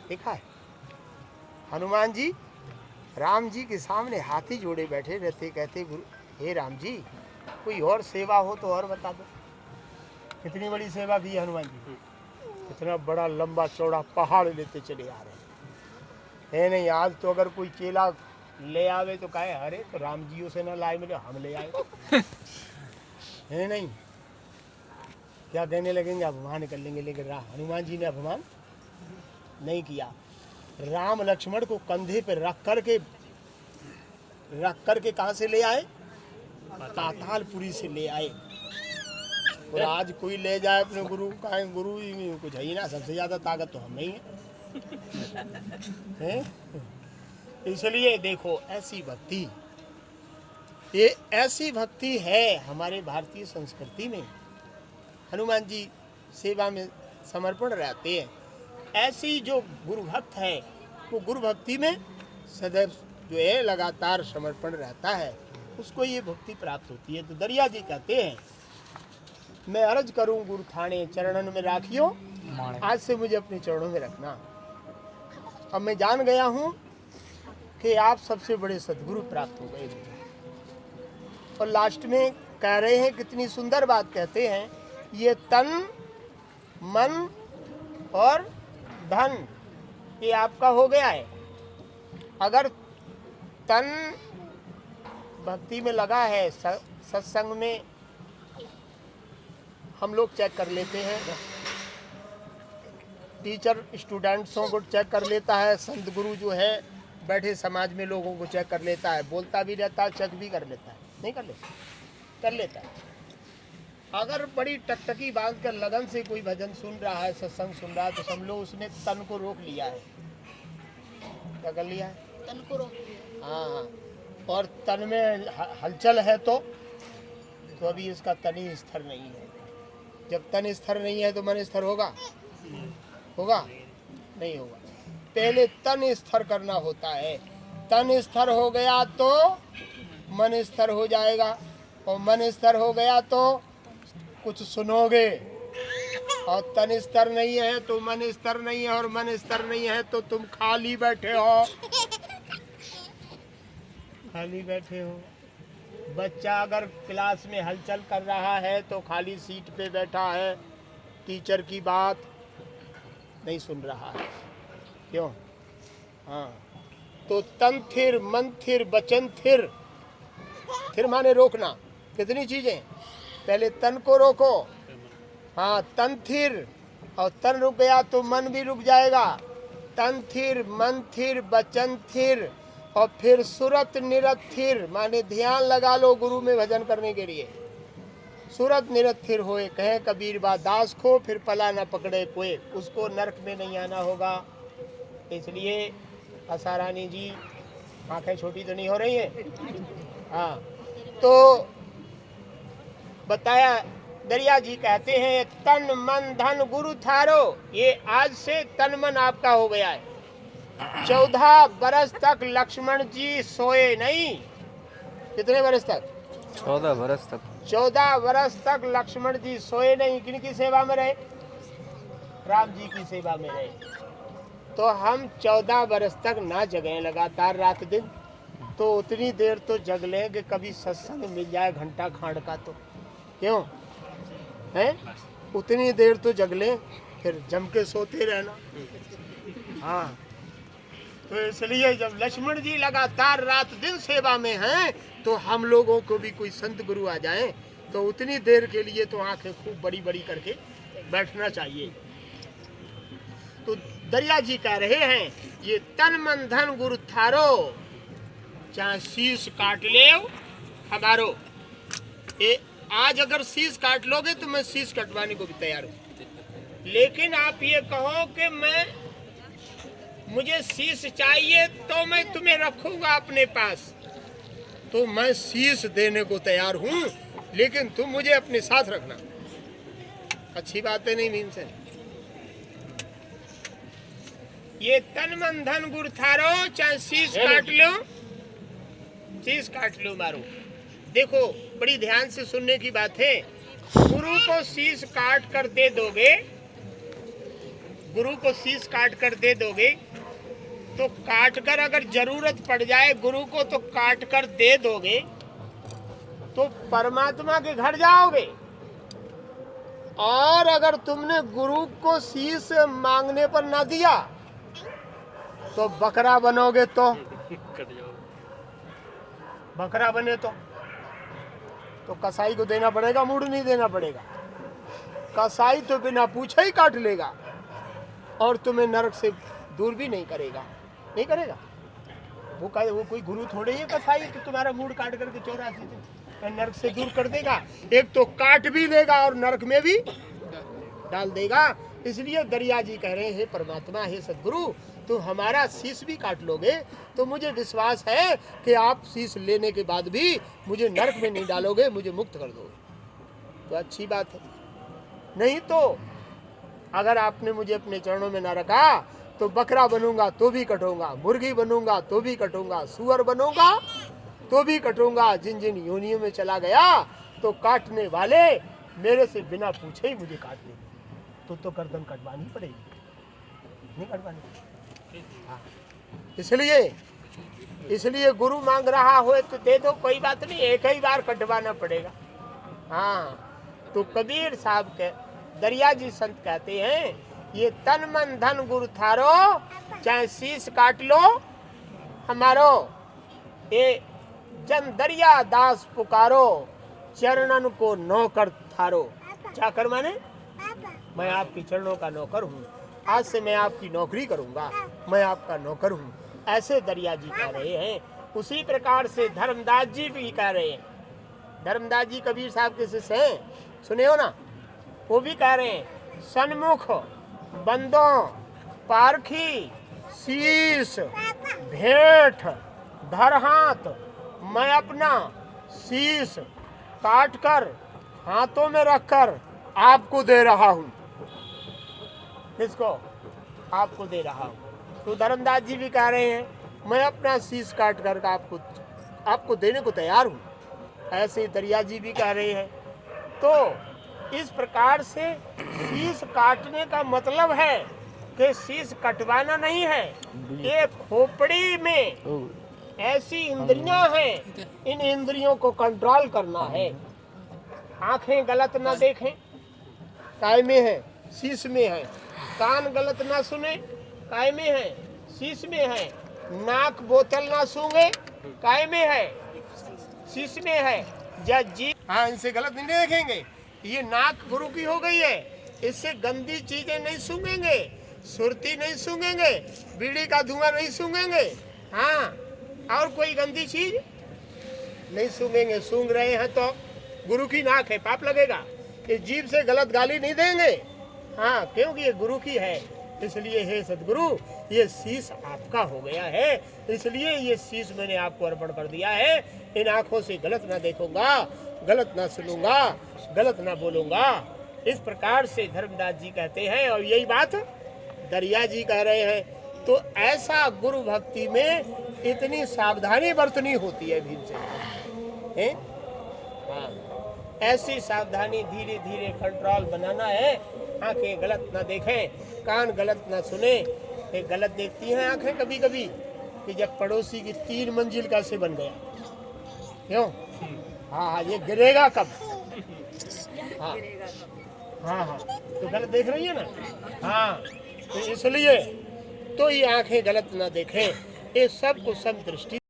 देखा है? हनुमान जी राम जी के सामने हाथी जोड़े बैठे रहते, कहते गुरु हे राम जी कोई और सेवा हो तो और बता दो। कितनी बड़ी सेवा की हनुमान जी, इतना बड़ा लंबा चौड़ा पहाड़ लेते चले आ रहे हैं। नहीं आज तो अगर कोई चेला ले आवे तो कहे अरे तो राम जी से न लाए, मेरे हम ले आए है नहीं, क्या कहने लगेंगे, अपमान कर लेंगे। लेकिन हनुमान जी ने अपमान नहीं किया। राम लक्ष्मण को कंधे पे रख करके कहाँ से ले आए? पातालपुरी से ले आए। और आज कोई ले जाए अपने गुरु का, गुरु ही कुछ है ही ना, सबसे ज्यादा ताकत तो हम नहीं है? इसलिए देखो ऐसी भक्ति, ये ऐसी भक्ति है हमारे भारतीय संस्कृति में। हनुमान जी सेवा में समर्पण रहते हैं। ऐसी जो गुरु भक्त है वो गुरु भक्ति में सदैव जो है लगातार समर्पण रहता है, उसको ये भक्ति प्राप्त होती है। तो दरिया जी कहते हैं मैं अर्ज करूं गुरु थाने चरणन में राखियो, आज से मुझे अपने चरणों में रखना। अब मैं जान गया हूं कि आप सबसे बड़े सद्गुरु प्राप्त हो गए। और लास्ट में कह रहे हैं, कितनी सुंदर बात कहते हैं, ये तन मन और धन ये आपका हो गया है। अगर तन भक्ति में लगा है, सत्संग में हम लोग चेक कर लेते हैं, टीचर स्टूडेंट्सों को चेक कर लेता है, संत गुरु जो है बैठे समाज में लोगों को चेक कर लेता है, बोलता भी रहता है, चेक भी कर लेता है, नहीं कर लेता, कर लेता है। अगर बड़ी टकटकी बांध कर लगन से कोई भजन सुन रहा है, सत्संग सुन रहा है, तो समझ लो उसने तन को रोक लिया है। क्या कर लिया है? तन को रोक लिया। हाँ, और तन में हलचल है तो अभी इसका तन ही स्थिर नहीं है। जब तन स्थिर नहीं है तो मन स्थिर होगा? होगा? नहीं होगा। पहले तन स्थिर करना होता है। तन स्थिर हो गया तो मन स्थिर हो जाएगा, और मन स्थिर हो गया तो कुछ सुनोगे। और तन स्थिर नहीं है तो मन स्थिर नहीं है, और मन स्थिर नहीं है तो तुम खाली बैठे हो। खाली बैठे हो। बच्चा अगर क्लास में हलचल कर रहा है तो खाली सीट पे बैठा है, टीचर की बात नहीं सुन रहा है। क्यों? हाँ, तो तन थिर, मन थिर, वचन थिर। थिर माने रोकना। कितनी चीजें, पहले तन को रोको। हाँ, तन थिर, और तन रुक गया तो मन भी रुक जाएगा। तन थिर, मन थिर, वचन थिर, और फिर सुरत निरत थिर, माने ध्यान लगा लो गुरु में भजन करने के लिए। सुरत निरत थिर होए, कहे कबीर बा दास को, फिर पला न पकड़े कोई, उसको नरक में नहीं आना होगा। इसलिए आशा रानी जी आंखें छोटी तो नहीं हो रही है? हाँ, तो बताया दरिया जी कहते हैं तन मन धन गुरु थारो, ये आज से तन मन आपका हो गया है। 14 बरस तक लक्ष्मण जी सोए नहीं। कितने बरस तक? 14 बरस तक। 14 बरस तक लक्ष्मण जी सोए नहीं। किनकी सेवा में रहे? राम जी की सेवा में रहे। तो हम 14 बरस तक ना जगें लगातार रात दिन, तो उतनी देर तो जग लें कि कभी सत्संग मिल जाए घंटा खांड का। तो क्यों है? उतनी देर तो जग लें, फिर जम के सोते रहना। हाँ, तो इसलिए जब लक्ष्मण जी लगातार रात दिन सेवा में हैं, तो हम लोगों को भी कोई संत गुरु आ जाए तो उतनी देर के लिए तो आंखें खूब बड़ी बड़ी करके बैठना चाहिए। तो दरिया जी कह रहे हैं ये तन मन धन गुरु थारो, चाहे शीश काट ले हमारो। आज अगर शीश काट लोगे तो मैं शीश कटवाने को भी तैयार हूँ। लेकिन आप ये कहो कि मुझे शीश चाहिए तो मैं तुम्हें रखूंगा अपने पास, तो मैं शीश देने को तैयार हूँ, लेकिन तुम मुझे अपने साथ रखना। अच्छी बात है नहीं मीन से? ये तन मन धन गुरु थारो, चाहे शीश काट लो, शीश काट लो मारो। देखो बड़ी ध्यान से सुनने की बात है। गुरु को शीश काट कर दे दोगे, गुरु को शीश काट कर दे दोगे तो काट कर अगर जरूरत पड़ जाए गुरु को तो काट कर दे दोगे तो परमात्मा के घर जाओगे। और अगर तुमने गुरु को शीश मांगने पर ना दिया तो बकरा बनोगे तो बकरा बने तो कसाई को देना पड़ेगा, मुड़ नहीं देना पड़ेगा। कसाई तो बिना पूछे ही काट लेगा और तुम्हें नरक से दूर भी नहीं करेगा। वो कोई गुरु थोड़े ही कसाई कि तुम्हारा मूड काट करके 84 से नरक से दूर कर देगा। एक तो काट भी देगा और नरक में भी डाल देगा। इसलिए दरिया जी कह रहे हैं, परमात्मा हे सदगुरु, तो हमारा शीश भी काट लोगे तो मुझे विश्वास है कि आप शीश लेने के बाद भी मुझे नरक में नहीं डालोगे, मुझे मुक्त कर दोगे। तो अच्छी बात है। नहीं तो अगर आपने मुझे अपने चरणों में न रखा तो बकरा बनूंगा तो भी कटूंगा, मुर्गी बनूंगा तो भी कटूंगा, सुअर बनूंगा तो भी कटूंगा। जिन जिन योनियों में चला गया तो काटने वाले मेरे से बिना पूछे ही मुझे काट लेंगे। तो गर्दन कटवानी पड़ेगी, नहीं कटवानी। हाँ। इसलिए गुरु मांग रहा हो तो दे दो, कोई बात नहीं, एक ही बार कटवाना पड़ेगा। हाँ, तो कबीर साहब के दरिया जी संत कहते हैं, ये तन मन धन गुरु थारो, चाहे शीश काट लो हमारो, ये जन दरिया दास पुकारो, चरणन को नौकर थारो। चाकर माने मैं आपकी चरणों का नौकर हूँ, आज से मैं आपकी नौकरी करूँगा, मैं आपका नौकर हूँ, ऐसे दरिया जी कह रहे हैं। उसी प्रकार से धर्मदास जी भी कह रहे हैं। धर्मदास जी कबीर साहब के शिष्य हैं, सुने हो ना, वो भी कह रहे हैं, सन्मुख बंदों पारखी शीश भेंट धर हाथ, मैं अपना शीश काट कर हाथों में रखकर आपको दे रहा हूँ। किसको? आपको दे रहा हूँ। तो धर्मदास जी भी कह रहे हैं, मैं अपना शीश काट कर आपको देने को तैयार हूँ। ऐसे दरिया जी भी कह रहे हैं। तो इस प्रकार से शीश काटने का मतलब है कि शीश कटवाना नहीं है, ये खोपड़ी में ऐसी इंद्रियां हैं, इन इंद्रियों को कंट्रोल करना है। आंखें गलत ना देखें, काय में है, शीश में है। कान गलत ना सुने, काय में है, शीश में है। नाक बोतल ना सूंघे, काय में है, शीश में है। जी हाँ, इनसे गलत नहीं देखेंगे। ये नाक गुरु की हो गई है, इससे गंदी चीजें नहीं सूंघेंगे, सुरती नहीं सूंघेंगे, बीड़ी का धुआं नहीं सूंघेंगे। हाँ, और कोई गंदी चीज नहीं सूंघेंगे। सूंघ रहे हैं तो गुरु की नाक है, पाप लगेगा। ये जीभ से गलत गाली नहीं देंगे। हाँ, क्योंकि ये गुरु की है। इसलिए हे सदगुरु, ये शीश आपका हो गया है, इसलिए ये शीश मैंने आपको अर्पण कर दिया है। इन आंखों से गलत ना देखूंगा, गलत ना सुनूंगा, गलत ना बोलूंगा। इस प्रकार से धर्मदास जी कहते हैं, और यही बात दरिया जी कह रहे हैं। तो ऐसा गुरु भक्ति में इतनी सावधानी बरतनी होती है भीम से। हाँ, ऐसी सावधानी धीरे धीरे कंट्रोल बनाना है। आंखें गलत ना देखें, कान गलत ना सुने। ये गलत देखती हैं आंखें कभी कभी कि जब पड़ोसी की 3 मंजिल कैसे बन गया, क्यों? हाँ, ये गिरेगा कब? हाँ, तो गलत देख रही है ना। हाँ, तो इसलिए तो ये आंखें गलत ना देखें, ये सब को सम दृष्टि